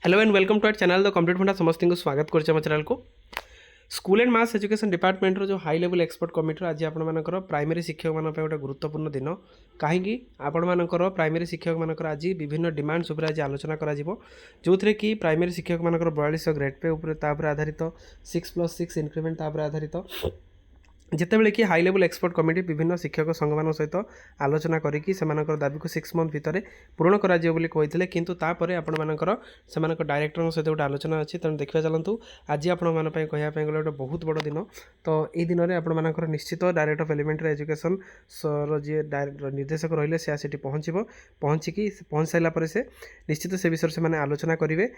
Hello and welcome to our channel the complete funda समस्त को स्वागत कर चैनल को school and mass education department जो हाई लेवल एक्सपर्ट कमिटी आज आपर प्राइमरी शिक्षक मान गोटे गुरुत्वपूर्ण दिन कहीं आपर प्राइमरी शिक्षक मान आज विभिन्न डिमांड्स उपर आज आलोचना करा जो थे कि प्राइमरी शिक्षक मान 4200 ग्रेड पे आधारित 6+6 इंक्रीमेंट आधारित जितेबाला कि हाई लेवल एक्सपर्ट कमिटी विभिन्न शिक्षक संघ मान सहित आलोचना करके दाबी को 6 मंथ भितर पूरण करते किंतु तापर आपर से डायरेक्टर सहित गोटे आलोचना अच्छी तेणु देखा चलतु आज आपण कहवाई गले गोटे बहुत बड़ दिन तो ये दिन में आपर निश्चित डायरेक्टर ऑफ एलिमेंटरी एजुकेशन जी निर्देशक रही से आसी पहुँचिकी पहुँच सारापर से निश्चित से विषय से आलोचना करेंगे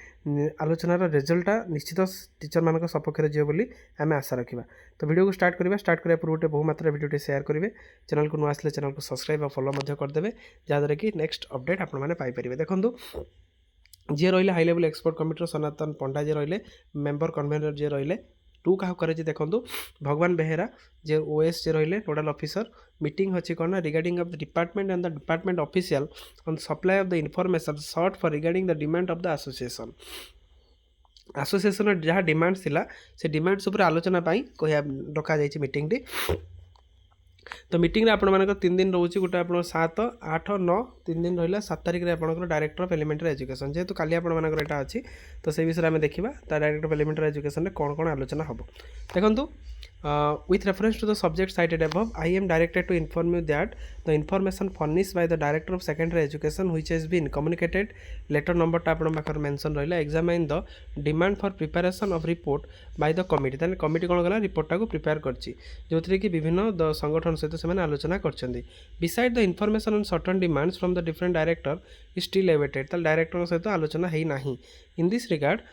आलोचनार रिजल्टा निश्चित टीचर मान सपक्ष जी आम आशा रखा तो वीडियो को स्टार्ट करवा पूर्व गोटे बहुमात्रा वीडियो शेयर करेंगे चैनल को नुआ आसले चैनल को सब्सक्राइब और फॉलो करदे जहाँद्वारा कि नेक्स्ट अपडेट आपरे देखूँ जी रही हाई लेवल एक्सपर्ट कमिटी सनातन पंडा जी रही मेंबर कन्वेनर जी रही टू क्या करे देखूँ भगवान बेहेरा जे ओएस जे रही नोडाल ऑफिसर मीटिंग अच्छी कौन regarding of the department and the department official on supply of the information short for regarding the demand of the association association जहाँ डिमांड्स थिला से डिमांड्स उपर आलोचना कह डका जाइए मीटिंग टी तो मीटिंग आपण मान 3 दिन रोचे गोटे आप 7, 8, 9 3 दिन रहा 7 तारिख में आप डायरेक्टर ऑफ एलिमेंटरी एजुकेशन जेहेतु काली आपटा अच्छी तो से विषय में देखा डायरेक्टर ऑफ एलिमेंटरी एजुकेशन में कौन कौन आलोचना हम देखो with reference to the subject cited above, I am directed to inform you that the information furnished by the Director of Secondary Education which has been communicated letter number टा आपण पाखर mention रहिला examine the demand for preparation of report by the committee ताने committee कोन गला report टा को prepare करछि जोथरे कि विभिन्न संगठन सहित से आलोचना करछन्दी beside the information on certain demands from the different director is still awaited ताल डायरेक्टर सहित आलोचना हेई नाही in this regard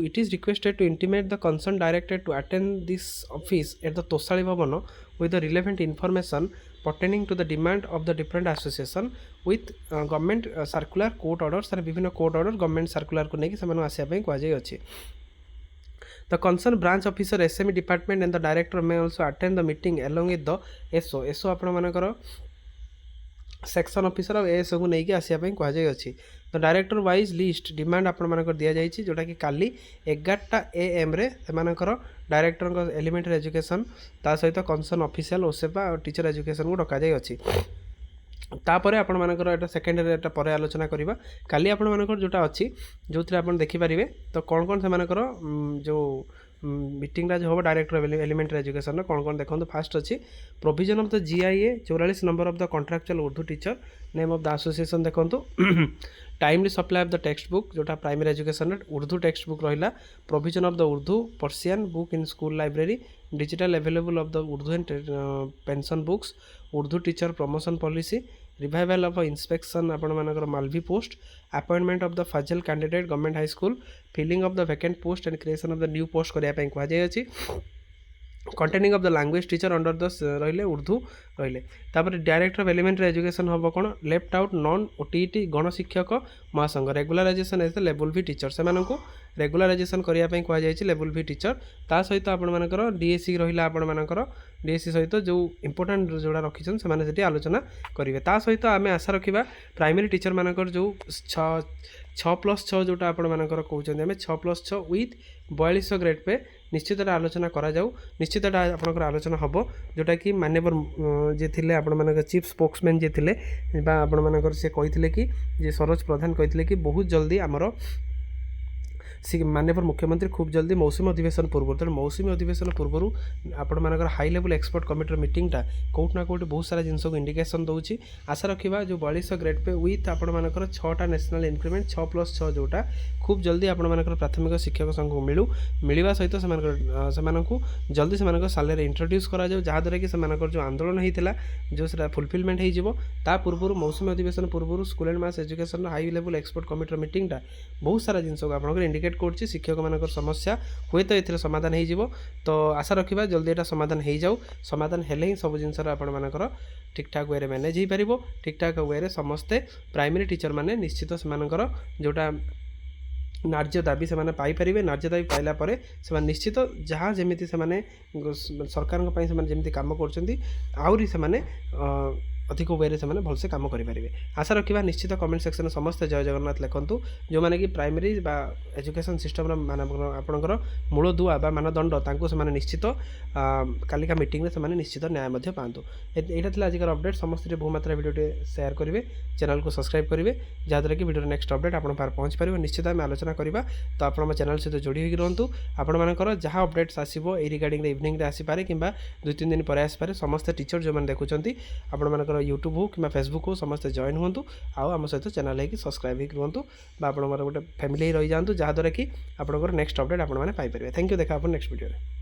it is requested to intimate the concerned director to attend this office at the Tosali Bhavan with the relevant information pertaining to the demand of the different association with government circular court orders and विभिन्न court order government circular को लेकिन से आसिया कह जाए The concerned branch officer SME department and the director may also attend the meeting along with the SO आपण मानकर section officer और ASO को लेकिन आसापी कहुई तो डायरेक्टर वाइज लिस्ट डिमांड आप दि जाइए जोटा कि काली 11टा AM से डायरेक्टर एलिमेंटरी एजुकेशन ता सहित कंसर्न ऑफिशियल ओसेपा और टीचर एजुकेशन को डक जाइए तापर आपण मानकर एटा सेकेंडरी एटा पर आलोचना करवा काली आपण मानकर जोटा अच्छी जो थे आप देखिपारे तो कौन कौन से जो मीटिंग जो हम डायरेक्टर ऑफ एलिमेंटरी एजुकेशन कौन कौन देखो फास्ट अच्छी provision of the GIA 44 number of the contractual Urdu teacher name of the association देखो timely supply of the text book जोटा primary education Urdu text book रहा provision of the Urdu Persian book in school library digital available of the Urdu and pension books Urdu teacher promotion policy revival of inspection आपण मानकर मालवी post appointment of the Fazil candidate government high school filling of the vacant post and creation of the new post करने कहुई containing of the language teacher under the रही उर्दू रही director of elementary education हम कौन left out non OTET गण शिक्षक महासंघ regularisation as the level भी टीचर से रेगुलराइजेशन करने कहुई लेवल भी टीचर ता सहित आपर DSC रहा आपर DSC सहित जो इंपोर्टाट जोड़ा रखी से आलोचना करेंगे ता सहित आम आशा रखा प्राइमरी टीचर मानकर जो 6+6 जोटा आपर कहते हैं 6+6 विथ 4200 ग्रेड पे निश्चित आलोचना करा जाऊ निश्चित आपंकर आलोचना हम जोटा कि मान्यवर जे थिले आपण चीफ स्पोक्समैन जे थिले आपण मानकर से कहते कि जे सरोज प्रधान कहते कि बहुत जल्दी आमर माननीय मुख्यमंत्री खूब जल्दी मौसुमी अधिवेशन पूर्व तेज मौसुमी अधिवेशन पूर्व आपण मानकर हाई लेवल एक्सपर्ट कमिटी मीटिंगटा कौटना कौटी बहुत सारा जिनस को इंडिकेशन दूसरी आशा रखा जो 4200 ग्रेड पे विथ आपण मानकर 6टा नेशनल इंक्रीमेंट 6+6 जोटा खूब जल्दी आपण मानकर प्राथमिक शिक्षक संघ को मिलवा सहित से जल्दी से सालेरी इंट्रोड्यूस करा जाऊ जहाँद्वारा कि से जो आंदोलन होता जो से फुलफिलमेंट हो पूर्व मौसुमी अधिवेशन पूर्व school and mass education high level expert committee मीटिंगटा बहुत सारा जिनस को आप इंडिकेट कर शिक्षक मान समस्या हुए तो ये समाधान हो तो आशा रखा जल्दी यहाँ समाधान हो जाऊ समाधान हेले ही सब जिनस आपर ठीक ठाक वे मैनेज हो पार ठीक ठाक वे समस्ते प्राइमरी टीचर मैंने निश्चित से जोटा न्याय दाबी से पाइपर न्याय दाबी पाइला से निश्चित जहाँ जमी से सरकार जमी कम कर अधिक वे से भलसे काम करेंगे। आशा रखा निश्चित कमेंट सेक्शन समस्ते जय जगन्नाथ लिखुँ जो मैंने कि प्राइमरी एजुकेशन सिस्टम आपंकर मूल दुआ मानदंड से निश्चित कालिका मीटिंग से निश्चित न्याय पातु। यहाँ था आजिकार अपडेट समस्त बहुमात्रा वीडियो शेयर करेंगे चैनल को सब्सक्राइब करेंगे जहाँद्वारा कि वीडियो नेक्स्ट अपडेट आप पहुँच पार निश्चित आम आलोचना करवा। तो आप चैनल सहित जोड़ी होगी रुहतु आपर जहाँ अपडेट्स आसो ये रिगार्डिंग इवनिंग आसीपे कि 2-3 दिन पर आसपे समस्त टीचर जो मैंने देखुं आपर यूट्यूब हो कि फेसबुक हो समस्त जॉइन हूँ आम सहित चैनल होगी सब्सक्राइब होगी रुहतु आप गोटे फैमिली रही जातु जहाँद्वारा कि आप नेक्स्ट अपडेट आपने पाइपर। Thank you. देखा आप नेक्स्ट वीडियो।